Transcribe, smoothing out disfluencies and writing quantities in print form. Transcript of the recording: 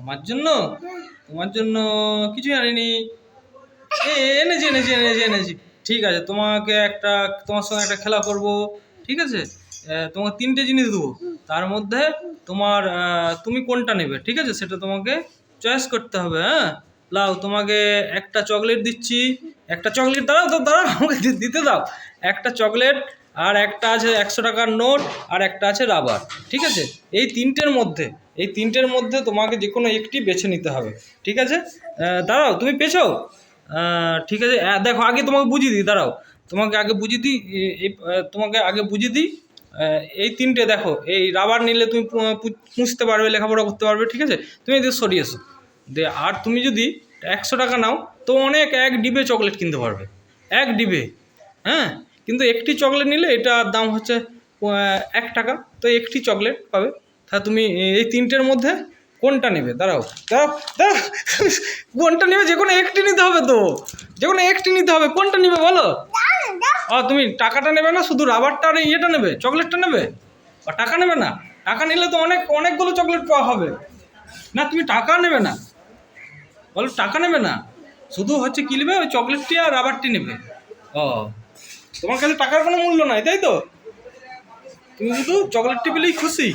তোমার জন্য তোমার জন্য কিছু আনিনি। এনেছি এনেছি এনেছি এনেছি। ঠিক আছে, তোমার সঙ্গে একটা খেলা করব। ঠিক আছে, তোমাকে 3টে জিনিস দেবো। তার মধ্যে তুমি কোনটা নেবে, ঠিক আছে, সেটা তোমাকে চয়েস করতে হবে। হ্যাঁ, লাও তোমাকে একটা চকলেট দিচ্ছি। একটা চকলেট, দাঁড়াও তো, দাঁড়াও, আমাকে দিতে দাও। একটা চকলেট, আর একটা আছে 100 টাকার নোট, আর একটা আছে রাবার। ঠিক আছে, এই তিনটের মধ্যে তোমাকে যে কোনো একটি বেছে নিতে হবে। ঠিক আছে, দাঁড়াও, তুমি পেছো? ঠিক আছে, দেখো আগে তোমাকে বুঝিয়ে দিই, দাঁড়াও, তোমাকে আগে বুঝিয়ে দিই। এই তিনটে দেখো, এই রাবার নিলে তুমি পুষতে পারবে, লেখাপড়া করতে পারবে। ঠিক আছে, তুমি এদের সরিয়ে এসো। আর তুমি যদি 100 টাকা নাও তো এক ডিবে চকলেট কিনতে পারবে, এক ডিবে। হ্যাঁ, কিন্তু একটি চকলেট নিলে এটার দাম হচ্ছে 1 টাকা, তো একটি চকলেট পাবে। তা তুমি এই তিনটের মধ্যে কোনটা নেবে? দাঁড়াও দাঁড়াও দাঁড়াও, কোনটা নেবে? যে কোনো একটি নিতে হবে তো, যে কোনো একটি নিতে হবে। কোনটা নেবে বলো? তুমি টাকাটা নেবে না, শুধু রাবারটা আর ইয়েটা নেবে, চকলেটটা নেবে? টাকা নেবে না? টাকা নিলে তো অনেকগুলো চকলেট পাওয়া হবে না। তুমি টাকা নেবে না বলো, টাকা নেবে না, শুধু হচ্ছে কি নেবে, ওই চকলেটটি আর রাবারটি নেবে। ও, তোমার কাছে টাকার কোনো মূল্য নাই, তাই তো? তুমি শুধু চকলেটটি পেলেই খুশি।